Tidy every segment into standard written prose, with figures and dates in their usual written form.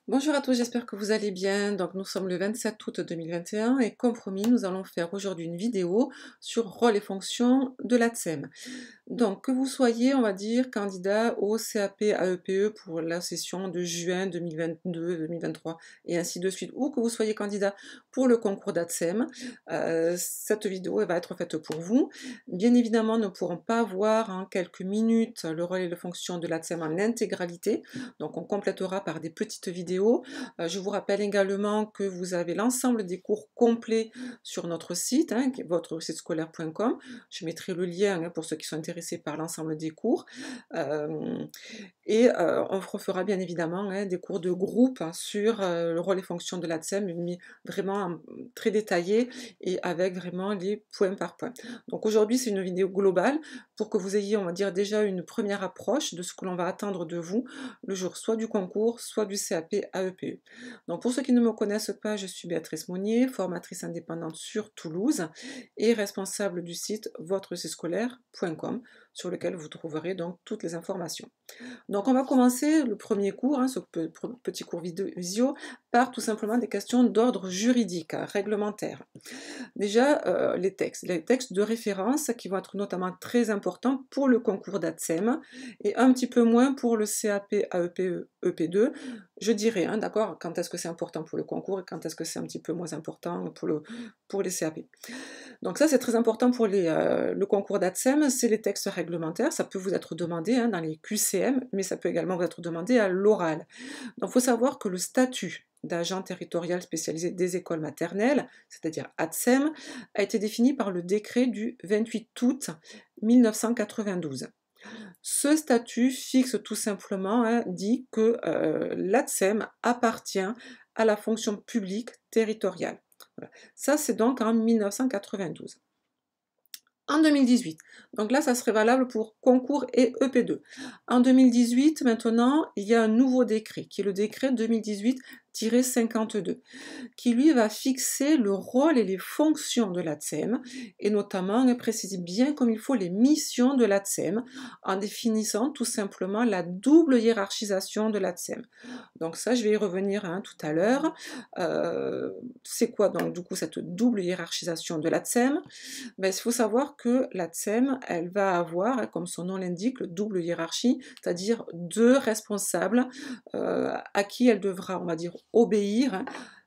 Bonjour à tous, j'espère que vous allez bien. Donc nous sommes le 27 août 2021 et comme promis, nous allons faire aujourd'hui une vidéo sur rôle et fonction de l'ATSEM. Donc que vous soyez, on va dire, candidat au CAP AEPE pour la session de juin 2022-2023 et ainsi de suite, ou que vous soyez candidat pour le concours d'ATSEM, cette vidéo elle va être faite pour vous. Bien évidemment, nous ne pourrons pas voir en quelques minutes le rôle et la fonction de l'ATSEM en intégralité, donc on complétera par des petites vidéos. Je vous rappelle également que vous avez l'ensemble des cours complets sur notre site, qui est votre-site-scolaire.com. Je mettrai le lien pour ceux qui sont intéressés par l'ensemble des cours. On refera bien évidemment des cours de groupe sur le rôle et fonction de l'ATSEM, mais vraiment très détaillé et avec vraiment les points par point. Donc aujourd'hui, c'est une vidéo globale pour que vous ayez, on va dire, déjà une première approche de ce que l'on va attendre de vous le jour soit du concours, soit du CAP AEPE. Donc pour ceux qui ne me connaissent pas, je suis Béatrice Monnier, formatrice indépendante sur Toulouse et responsable du site votre-site-scolaire.com sur lequel vous trouverez donc toutes les informations. Donc on va commencer le premier cours, ce petit cours visio, par tout simplement des questions d'ordre juridique, réglementaire. Déjà, les textes de référence qui vont être notamment très importants pour le concours d'ATSEM et un petit peu moins pour le CAP AEPE EP2. Je dirais, d'accord, quand est-ce que c'est important pour le concours et quand est-ce que c'est un petit peu moins important pour les CAP. Donc ça, c'est très important pour le concours d'ATSEM, c'est les textes réglementaires. Ça peut vous être demandé dans les QCM, mais ça peut également vous être demandé à l'oral. Donc il faut savoir que le statut d'agent territorial spécialisé des écoles maternelles, c'est-à-dire ATSEM, a été défini par le décret du 28 août 1992. Ce statut fixe tout simplement, dit que l'ATSEM appartient à la fonction publique territoriale. Voilà. Ça, c'est donc en 1992. En 2018, donc là, ça serait valable pour concours et EP2. En 2018, maintenant, il y a un nouveau décret, qui est le décret 2018-52, qui lui va fixer le rôle et les fonctions de l'ATSEM, et notamment préciser bien comme il faut les missions de l'ATSEM, en définissant tout simplement la double hiérarchisation de l'ATSEM. Donc ça, je vais y revenir tout à l'heure. C'est quoi donc du coup cette double hiérarchisation de l'ATSEM? Il faut savoir que l'ATSEM, elle va avoir, comme son nom l'indique, le double hiérarchie, c'est-à-dire deux responsables à qui elle devra, on va dire, obéir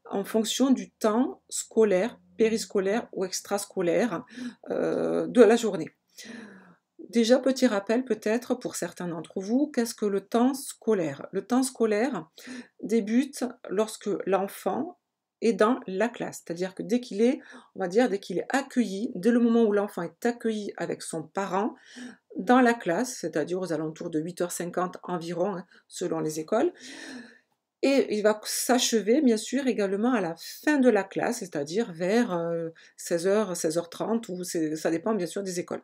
en fonction du temps scolaire, périscolaire ou extrascolaire de la journée. Déjà, petit rappel peut-être pour certains d'entre vous, qu'est-ce que le temps scolaire? Le temps scolaire débute lorsque l'enfant est dans la classe, c'est-à-dire que dès qu'il est, on va dire, dès qu'il est accueilli, dès le moment où l'enfant est accueilli avec son parent dans la classe, c'est-à-dire aux alentours de 8h50 environ, selon les écoles, et il va s'achever, bien sûr, également à la fin de la classe, c'est-à-dire vers 16h, 16h30, ou ça dépend bien sûr des écoles.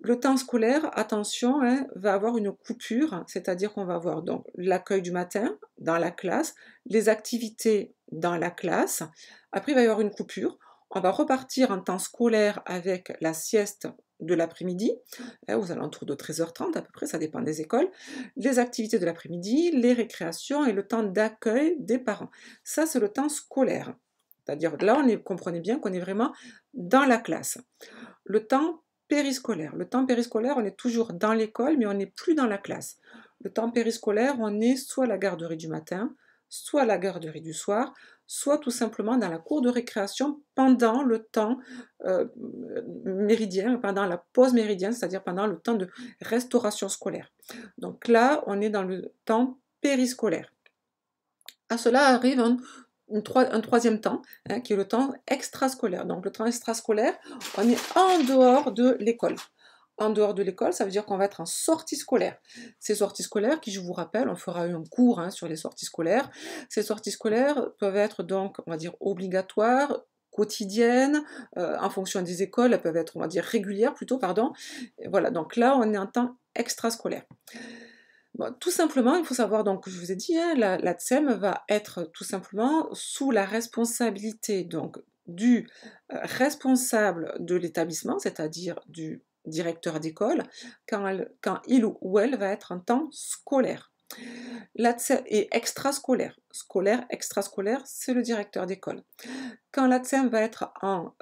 Le temps scolaire, attention, va avoir une coupure, c'est-à-dire qu'on va avoir donc l'accueil du matin dans la classe, les activités dans la classe, après il va y avoir une coupure, on va repartir en temps scolaire avec la sieste de l'après-midi, aux alentours de 13h30 à peu près, ça dépend des écoles, les activités de l'après-midi, les récréations et le temps d'accueil des parents. Ça, c'est le temps scolaire. C'est-à-dire là, comprenez bien qu'on est vraiment dans la classe. Le temps périscolaire. Le temps périscolaire, on est toujours dans l'école, mais on n'est plus dans la classe. Le temps périscolaire, on est soit à la garderie du matin, soit à la garderie du soir, soit tout simplement dans la cour de récréation pendant le temps méridien, pendant la pause méridienne, c'est-à-dire pendant le temps de restauration scolaire. Donc là, on est dans le temps périscolaire. À cela arrive un troisième temps, qui est le temps extrascolaire. Donc le temps extrascolaire, on est en dehors de l'école. En dehors de l'école, ça veut dire qu'on va être en sortie scolaire. Ces sorties scolaires, qui je vous rappelle, on fera un cours sur les sorties scolaires. Ces sorties scolaires peuvent être donc, on va dire, obligatoires, quotidiennes, en fonction des écoles, elles peuvent être, on va dire, régulières plutôt, pardon. Et voilà, donc là, on est en temps extrascolaire. Bon, tout simplement, il faut savoir, donc, je vous ai dit, la TSEM va être tout simplement sous la responsabilité donc, du responsable de l'établissement, c'est-à-dire du directeur d'école, quand il ou elle va être en temps scolaire. L'ATSEM est extrascolaire. Scolaire, extrascolaire, c'est le directeur d'école. Quand l'ATSEM va être en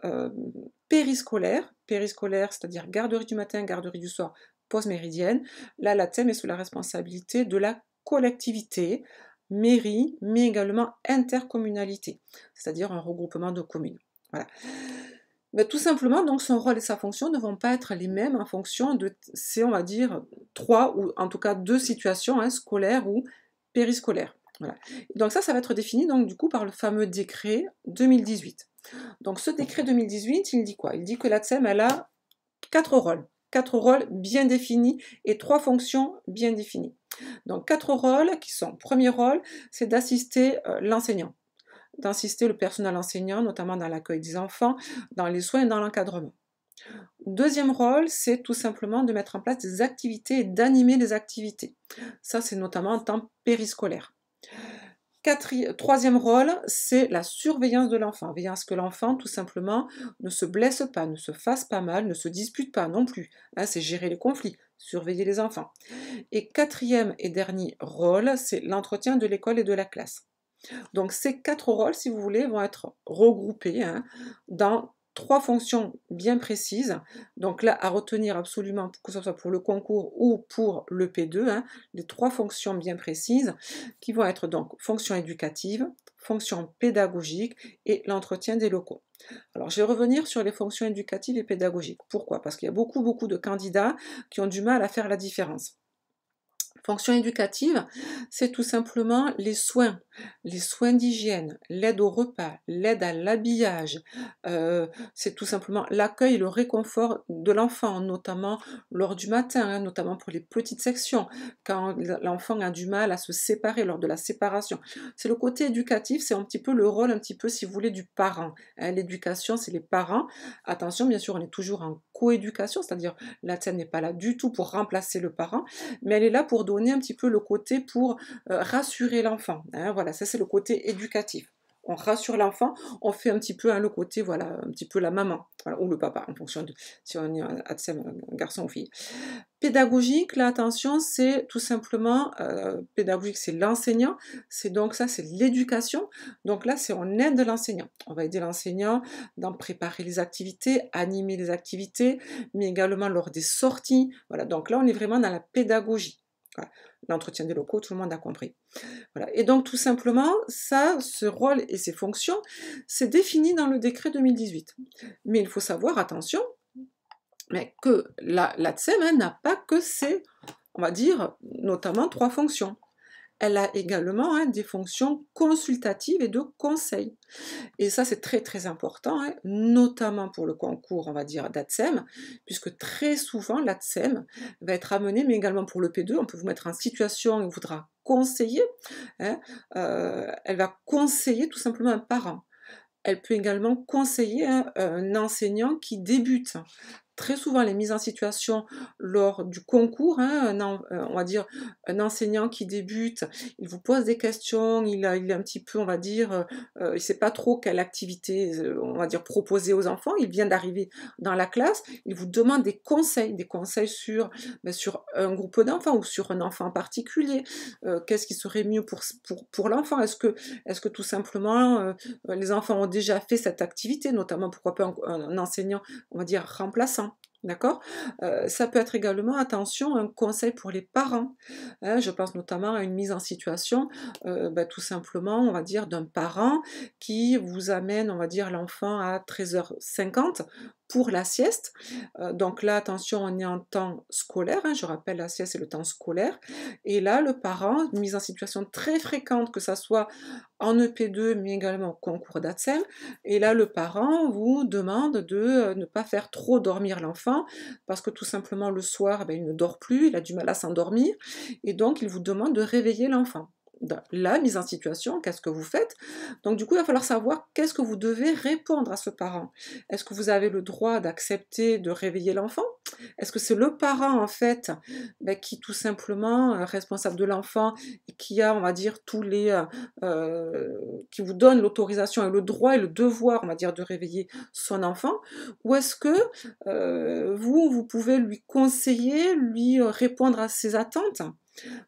périscolaire, périscolaire, c'est-à-dire garderie du matin, garderie du soir, pause méridienne, là, l'ATSEM est sous la responsabilité de la collectivité, mairie, mais également intercommunalité, c'est-à-dire un regroupement de communes. Voilà. Ben, tout simplement, donc son rôle et sa fonction ne vont pas être les mêmes en fonction de ces, on va dire, trois ou en tout cas deux situations, hein, scolaires ou périscolaires. Voilà. Donc ça va être défini donc du coup par le fameux décret 2018. Donc ce décret 2018, il dit quoi? Il dit que l'ATSEM, elle a quatre rôles bien définis et trois fonctions bien définies. Donc quatre rôles qui sont, premier rôle, c'est d'assister l'enseignant, d'assister le personnel enseignant, notamment dans l'accueil des enfants, dans les soins et dans l'encadrement. Deuxième rôle, c'est tout simplement de mettre en place des activités et d'animer les activités. Ça, c'est notamment en temps périscolaire. Troisième rôle, c'est la surveillance de l'enfant. Veiller à ce que l'enfant, tout simplement, ne se blesse pas, ne se fasse pas mal, ne se dispute pas non plus. Hein, c'est gérer les conflits, surveiller les enfants. Et quatrième et dernier rôle, c'est l'entretien de l'école et de la classe. Donc ces quatre rôles, si vous voulez, vont être regroupés dans trois fonctions bien précises. Donc là, à retenir absolument, que ce soit pour le concours ou pour le P2, les trois fonctions bien précises qui vont être donc fonction éducative, fonction pédagogique et l'entretien des locaux. Alors, je vais revenir sur les fonctions éducatives et pédagogiques. Pourquoi? Parce qu'il y a beaucoup de candidats qui ont du mal à faire la différence. Fonction éducative, c'est tout simplement les soins d'hygiène, l'aide au repas, l'aide à l'habillage, c'est tout simplement l'accueil et le réconfort de l'enfant, notamment lors du matin, notamment pour les petites sections, quand l'enfant a du mal à se séparer lors de la séparation. C'est le côté éducatif, c'est un petit peu le rôle, un petit peu, si vous voulez, du parent. L'éducation, c'est les parents. Attention, bien sûr, on est toujours en coéducation, c'est-à-dire la TEM n'est pas là du tout pour remplacer le parent, mais elle est là pour donner un petit peu le côté pour rassurer l'enfant. Voilà, ça c'est le côté éducatif. On rassure l'enfant, on fait un petit peu le côté, voilà, un petit peu la maman, voilà, ou le papa, en fonction de si on est un garçon ou fille. Pédagogique, là, attention, c'est tout simplement, pédagogique, c'est l'enseignant, c'est donc ça, c'est l'éducation. Donc là, c'est on aide l'enseignant. On va aider l'enseignant dans préparer les activités, animer les activités, mais également lors des sorties. Voilà, donc là, on est vraiment dans la pédagogie. Voilà. L'entretien des locaux, tout le monde a compris. Voilà. Et donc, tout simplement, ça, ce rôle et ses fonctions, c'est défini dans le décret 2018. Mais il faut savoir, attention, mais que la TSEM n'a pas que ces, on va dire, notamment trois fonctions. Elle a également des fonctions consultatives et de conseil. Et ça, c'est très important, notamment pour le concours, on va dire, d'ATSEM, puisque très souvent, l'ATSEM va être amenée, mais également pour le P2, on peut vous mettre en situation, il voudra conseiller, elle va conseiller tout simplement un parent. Elle peut également conseiller un enseignant qui débute. Très souvent, les mises en situation lors du concours, on va dire un enseignant qui débute, il vous pose des questions, il est un petit peu, on va dire, il ne sait pas trop quelle activité, on va dire, proposer aux enfants. Il vient d'arriver dans la classe, il vous demande des conseils sur un groupe d'enfants ou sur un enfant en particulier. Qu'est-ce qui serait mieux pour l'enfant? Est-ce que tout simplement les enfants ont déjà fait cette activité, notamment pourquoi pas un enseignant, on va dire, remplaçant? D'accord? Ça peut être également, attention, un conseil pour les parents. Je pense notamment à une mise en situation, tout simplement, on va dire, d'un parent qui vous amène, on va dire, l'enfant à 13h50 pour la sieste. Donc là, attention, on est en temps scolaire, je rappelle, la sieste c'est le temps scolaire. Et là, le parent, mise en situation très fréquente, que ça soit en EP2, mais également au concours d'ATSEM. Et là, le parent vous demande de ne pas faire trop dormir l'enfant, parce que tout simplement le soir, il ne dort plus, il a du mal à s'endormir, et donc il vous demande de réveiller l'enfant. La mise en situation, qu'est-ce que vous faites? Donc du coup, il va falloir savoir qu'est-ce que vous devez répondre à ce parent. Est-ce que vous avez le droit d'accepter de réveiller l'enfant? Est-ce que c'est le parent, en fait, qui tout simplement responsable de l'enfant, et qui a, on va dire, qui vous donne l'autorisation et le droit et le devoir, on va dire, de réveiller son enfant? Ou est-ce que vous pouvez lui conseiller, lui répondre à ses attentes?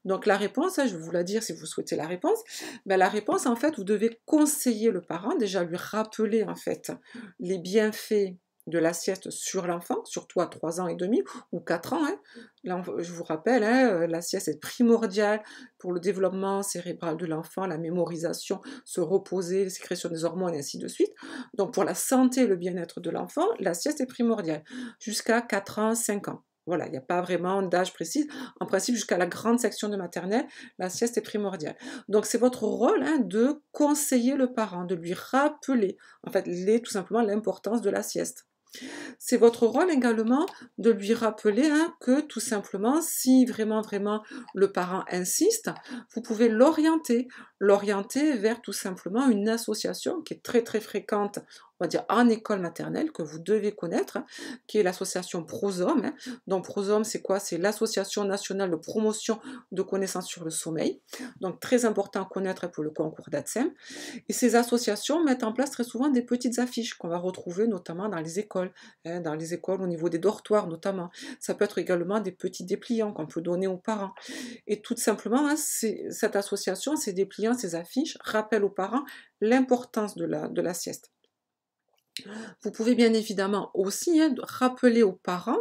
Donc la réponse, hein, je vais vous la dire si vous souhaitez la réponse. Ben, la réponse, en fait, vous devez conseiller le parent, déjà lui rappeler en fait les bienfaits de la sieste sur l'enfant, surtout à 3 ans et demi ou 4 ans. Hein. Je vous rappelle, hein, la sieste est primordiale pour le développement cérébral de l'enfant, la mémorisation, se reposer, la sécrétion des hormones et ainsi de suite. Donc pour la santé et le bien-être de l'enfant, la sieste est primordiale jusqu'à 4 ans, 5 ans. Voilà, il n'y a pas vraiment d'âge précis. En principe, jusqu'à la grande section de maternelle, la sieste est primordiale. Donc, c'est votre rôle, hein, de conseiller le parent, de lui rappeler, en fait, tout simplement l'importance de la sieste. C'est votre rôle également de lui rappeler, hein, que tout simplement, si vraiment, vraiment le parent insiste, vous pouvez l'orienter vers tout simplement une association qui est très, très fréquente, on va dire en école maternelle, que vous devez connaître, hein, qui est l'association Prosome. Hein. Donc Prosome, c'est quoi? C'est l'association nationale de promotion de connaissances sur le sommeil. Donc très important à connaître pour le concours d'ATSEM. Et ces associations mettent en place très souvent des petites affiches qu'on va retrouver notamment dans les écoles, hein, dans les écoles au niveau des dortoirs notamment. Ça peut être également des petits dépliants qu'on peut donner aux parents. Et tout simplement, hein, cette association, ces dépliants, ces affiches rappellent aux parents l'importance de la sieste. Vous pouvez bien évidemment aussi, hein, rappeler aux parents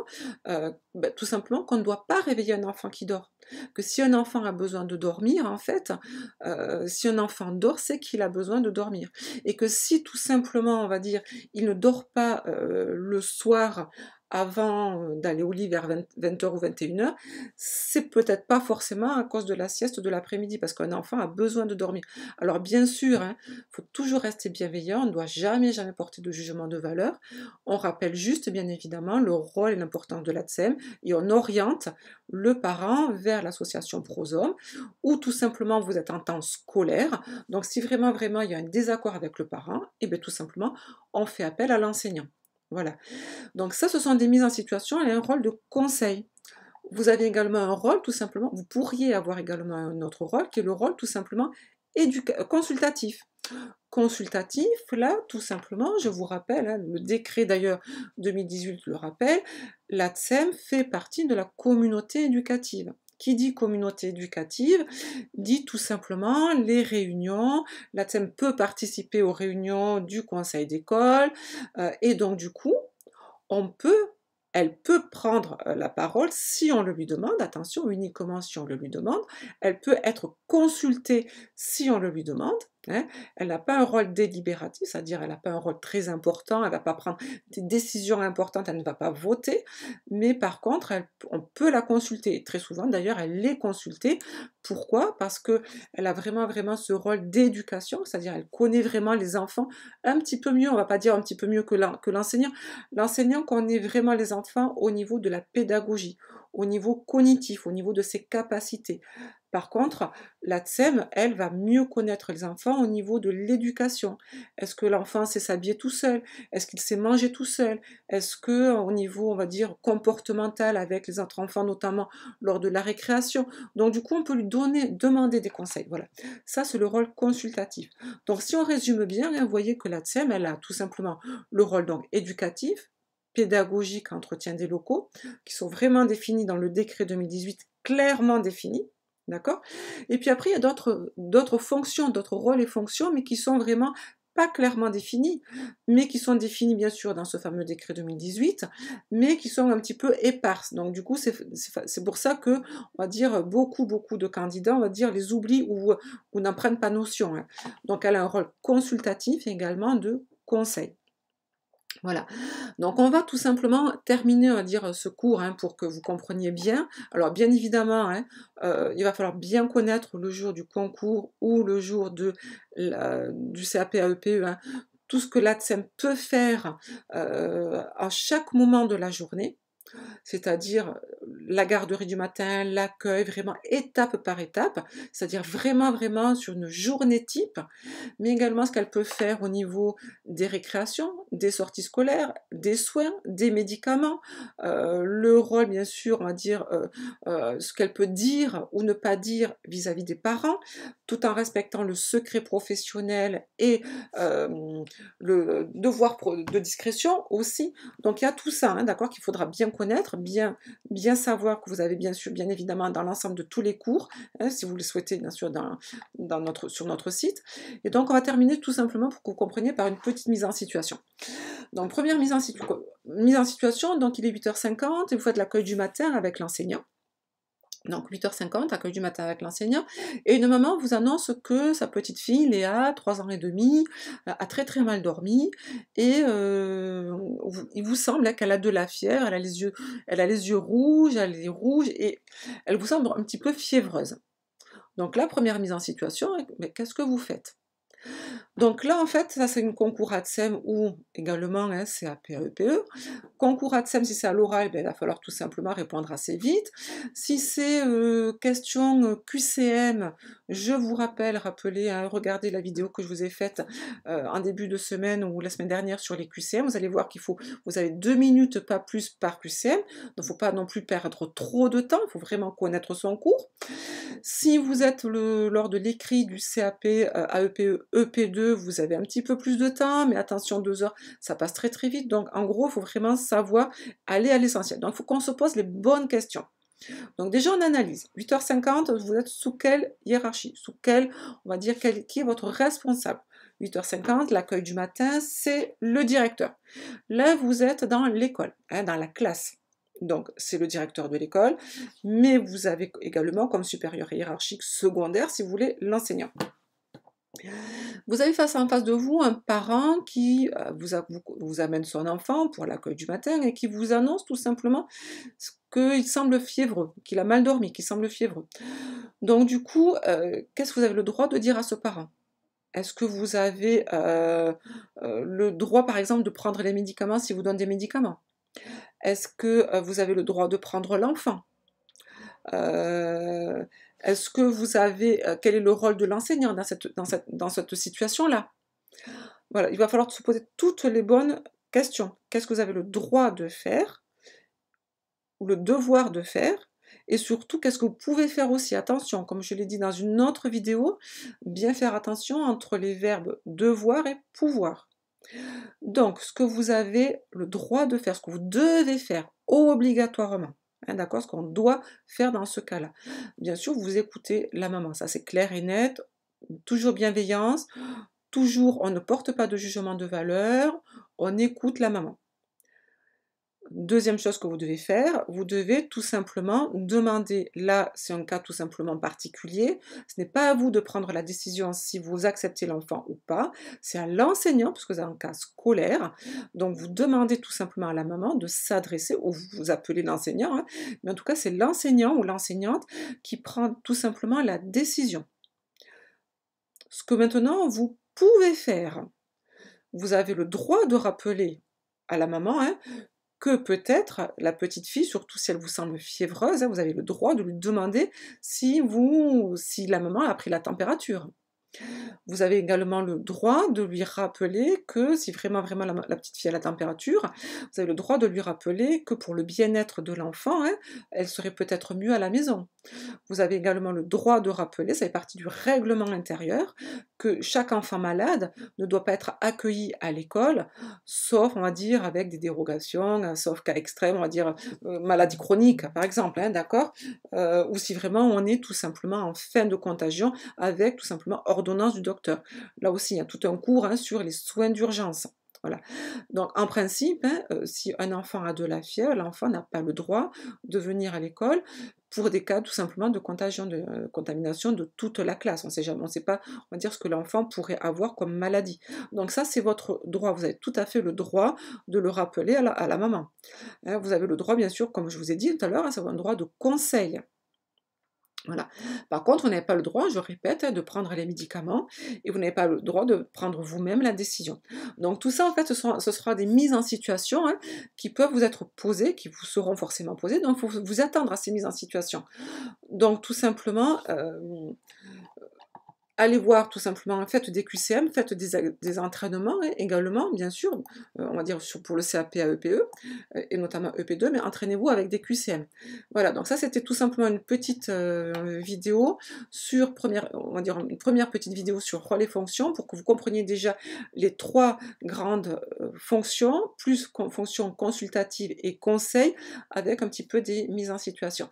tout simplement qu'on ne doit pas réveiller un enfant qui dort. Que si un enfant a besoin de dormir, en fait, si un enfant dort, c'est qu'il a besoin de dormir. Et que si tout simplement, on va dire, il ne dort pas le soir avant d'aller au lit vers 20h ou 21h, c'est peut-être pas forcément à cause de la sieste de l'après-midi, parce qu'un enfant a besoin de dormir. Alors bien sûr, hein, faut toujours rester bienveillant, on ne doit jamais, jamais porter de jugement de valeur. On rappelle juste, bien évidemment, le rôle et l'importance de l'ATSEM et on oriente le parent vers l'association Prosome ou tout simplement vous êtes en temps scolaire. Donc si vraiment, vraiment il y a un désaccord avec le parent, et bien tout simplement, on fait appel à l'enseignant. Voilà. Donc ça, ce sont des mises en situation et un rôle de conseil. Vous avez également un rôle, tout simplement, vous pourriez avoir également un autre rôle, qui est le rôle tout simplement consultatif. Consultatif, là, tout simplement, je vous rappelle, hein, le décret d'ailleurs 2018 le rappelle, l'ATSEM fait partie de la communauté éducative. Qui dit communauté éducative dit tout simplement les réunions. L'ATSEM peut participer aux réunions du conseil d'école et donc du coup, elle peut prendre la parole si on le lui demande, attention, uniquement si on le lui demande, elle peut être consultée si on le lui demande, hein. Elle n'a pas un rôle délibératif, c'est-à-dire elle n'a pas un rôle très important, elle ne va pas prendre des décisions importantes, elle ne va pas voter, mais par contre, on peut la consulter. Très souvent, d'ailleurs, elle est consultée. Pourquoi? Parce qu'elle a vraiment, vraiment ce rôle d'éducation, c'est-à-dire elle connaît vraiment les enfants un petit peu mieux, on ne va pas dire un petit peu mieux que l'enseignant. L'enseignant connaît vraiment les enfants au niveau de la pédagogie, au niveau cognitif, au niveau de ses capacités. Par contre, la TSEM, elle, va mieux connaître les enfants au niveau de l'éducation. Est-ce que l'enfant sait s'habiller tout seul? Est-ce qu'il sait manger tout seul? Est-ce que, au niveau, on va dire, comportemental avec les autres enfants, notamment lors de la récréation? Donc, du coup, on peut lui demander des conseils. Voilà. Ça, c'est le rôle consultatif. Donc, si on résume bien, hein, vous voyez que la TSEM, elle a tout simplement le rôle donc éducatif, pédagogique, entretien des locaux, qui sont vraiment définis dans le décret 2018, clairement définis. D'accord? Et puis après, il y a d'autres fonctions, d'autres rôles et fonctions, mais qui sont vraiment pas clairement définis, mais qui sont définis bien sûr dans ce fameux décret 2018, mais qui sont un petit peu éparses. Donc du coup, c'est pour ça que, on va dire, beaucoup de candidats, on va dire, les oublient ou n'en prennent pas notion. Hein. Donc elle a un rôle consultatif et également de conseil. Voilà, donc on va tout simplement terminer, on va dire, ce cours hein, pour que vous compreniez bien. Alors bien évidemment, hein, il va falloir bien connaître le jour du concours ou le jour du CAP-AEPE, hein, tout ce que l'ATSEM peut faire à chaque moment de la journée. C'est-à-dire la garderie du matin, l'accueil, vraiment étape par étape, c'est-à-dire vraiment, vraiment sur une journée type, mais également ce qu'elle peut faire au niveau des récréations, des sorties scolaires, des soins, des médicaments, le rôle, bien sûr, on va dire, ce qu'elle peut dire ou ne pas dire vis-à-vis des parents, tout en respectant le secret professionnel et le devoir de discrétion aussi. Donc il y a tout ça, hein, d'accord, qu'il faudra bien connaître, bien savoir que vous avez bien évidemment dans l'ensemble de tous les cours, hein, si vous le souhaitez bien sûr sur notre site. Et donc on va terminer tout simplement pour que vous compreniez par une petite mise en situation. Donc première mise en situation, donc il est 8h50 et vous faites l'accueil du matin avec l'enseignant. Donc 8h50, accueil du matin avec l'enseignant, et une maman vous annonce que sa petite fille, Léa, 3 ans et demi, a très très mal dormi, et il vous semble qu'elle a de la fièvre, elle a les yeux rouges, elle est rouge, et elle vous semble un petit peu fiévreuse. Donc la première mise en situation, mais qu'est-ce que vous faites? Donc là, en fait, ça c'est une concours ATSEM ou également hein, CAP AEPE. Concours ATSEM, si c'est à l'oral, ben, il va falloir tout simplement répondre assez vite. Si c'est question QCM, je vous rappelez, hein, regardez la vidéo que je vous ai faite en début de semaine ou la semaine dernière sur les QCM. Vous allez voir vous avez 2 minutes, pas plus par QCM. Donc il ne faut pas non plus perdre trop de temps, il faut vraiment connaître son cours. Si vous êtes lors de l'écrit du CAP, AEPE, EP2, vous avez un petit peu plus de temps, mais attention, 2 heures, ça passe très très vite. Donc en gros, il faut vraiment savoir aller à l'essentiel. Donc il faut qu'on se pose les bonnes questions. Donc déjà, on analyse. 8h50, vous êtes sous quelle hiérarchie? Sous quelle, on va dire, qui est votre responsable? 8h50, l'accueil du matin, c'est le directeur. Là, vous êtes dans l'école, hein, dans la classe. Donc, c'est le directeur de l'école, mais vous avez également comme supérieur hiérarchique secondaire, si vous voulez, l'enseignant. Vous avez en face de vous un parent qui vous amène son enfant pour l'accueil du matin et qui vous annonce tout simplement qu'il semble fiévreux, qu'il a mal dormi, qu'il semble fiévreux. Donc, du coup, qu'est-ce que vous avez le droit de dire à ce parent? Est-ce que vous avez le droit, par exemple, de prendre les médicaments s'il vous donne des médicaments? Est-ce que vous avez le droit de prendre l'enfant? Est-ce que vous avez... quel est le rôle de l'enseignant dans cette situation-là? Voilà, il va falloir se poser toutes les bonnes questions. Qu'est-ce que vous avez le droit de faire? Ou le devoir de faire? Et surtout, qu'est-ce que vous pouvez faire aussi? Attention, comme je l'ai dit dans une autre vidéo, bien faire attention entre les verbes devoir et pouvoir. Donc, ce que vous avez le droit de faire, ce que vous devez faire obligatoirement, hein, d'accord, ce qu'on doit faire dans ce cas-là. Bien sûr, vous écoutez la maman, ça c'est clair et net, toujours bienveillance, toujours on ne porte pas de jugement de valeur, on écoute la maman. Deuxième chose que vous devez faire, vous devez tout simplement demander, là c'est un cas tout simplement particulier, ce n'est pas à vous de prendre la décision si vous acceptez l'enfant ou pas, c'est à l'enseignant, puisque c'est un cas scolaire, donc vous demandez tout simplement à la maman de s'adresser, ou vous appelez l'enseignant, hein, mais en tout cas c'est l'enseignant ou l'enseignante qui prend tout simplement la décision. Ce que maintenant vous pouvez faire, vous avez le droit de rappeler à la maman, hein, que peut-être la petite fille, surtout si elle vous semble fiévreuse, hein, vous avez le droit de lui demander si la maman a pris la température. Vous avez également le droit de lui rappeler que si vraiment la petite fille a la température, vous avez le droit de lui rappeler que pour le bien-être de l'enfant, hein, elle serait peut-être mieux à la maison. Vous avez également le droit de rappeler, ça fait partie du règlement intérieur, que chaque enfant malade ne doit pas être accueilli à l'école, sauf, on va dire, avec des dérogations, sauf cas extrême, on va dire maladie chronique, par exemple, hein, d'accord, ou si vraiment on est tout simplement en fin de contagion, avec tout simplement ordonnance du docteur. Là aussi, il y a tout un cours hein, sur les soins d'urgence. Voilà. Donc, en principe, hein, si un enfant a de la fièvre, l'enfant n'a pas le droit de venir à l'école pour des cas tout simplement de contamination de toute la classe. On sait jamais, on sait pas, on va dire ce que l'enfant pourrait avoir comme maladie. Donc ça, c'est votre droit. Vous avez tout à fait le droit de le rappeler à la maman. Hein, vous avez le droit, bien sûr, comme je vous ai dit tout à l'heure, hein, c'est un droit de conseil. Voilà. Par contre, vous n'avez pas le droit, je répète, hein, de prendre les médicaments et vous n'avez pas le droit de prendre vous-même la décision. Donc tout ça, en fait, ce sera des mises en situation hein, qui peuvent vous être posées, qui vous seront forcément posées. Donc il faut vous attendre à ces mises en situation. Donc tout simplement, allez voir tout simplement, faites des QCM, faites des entraînements hein, également, bien sûr, on va dire pour le CAP à EPE, et notamment EP2, mais entraînez-vous avec des QCM. Voilà, donc ça c'était tout simplement une petite vidéo sur, on va dire une première petite vidéo sur rôle et fonction, pour que vous compreniez déjà les trois grandes fonctions, plus fonctions consultatives et conseils, avec un petit peu des mises en situation.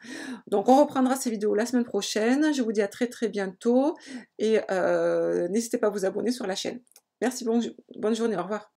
Donc on reprendra ces vidéos la semaine prochaine. Je vous dis à très très bientôt et n'hésitez pas à vous abonner sur la chaîne. Merci, bonne journée, au revoir.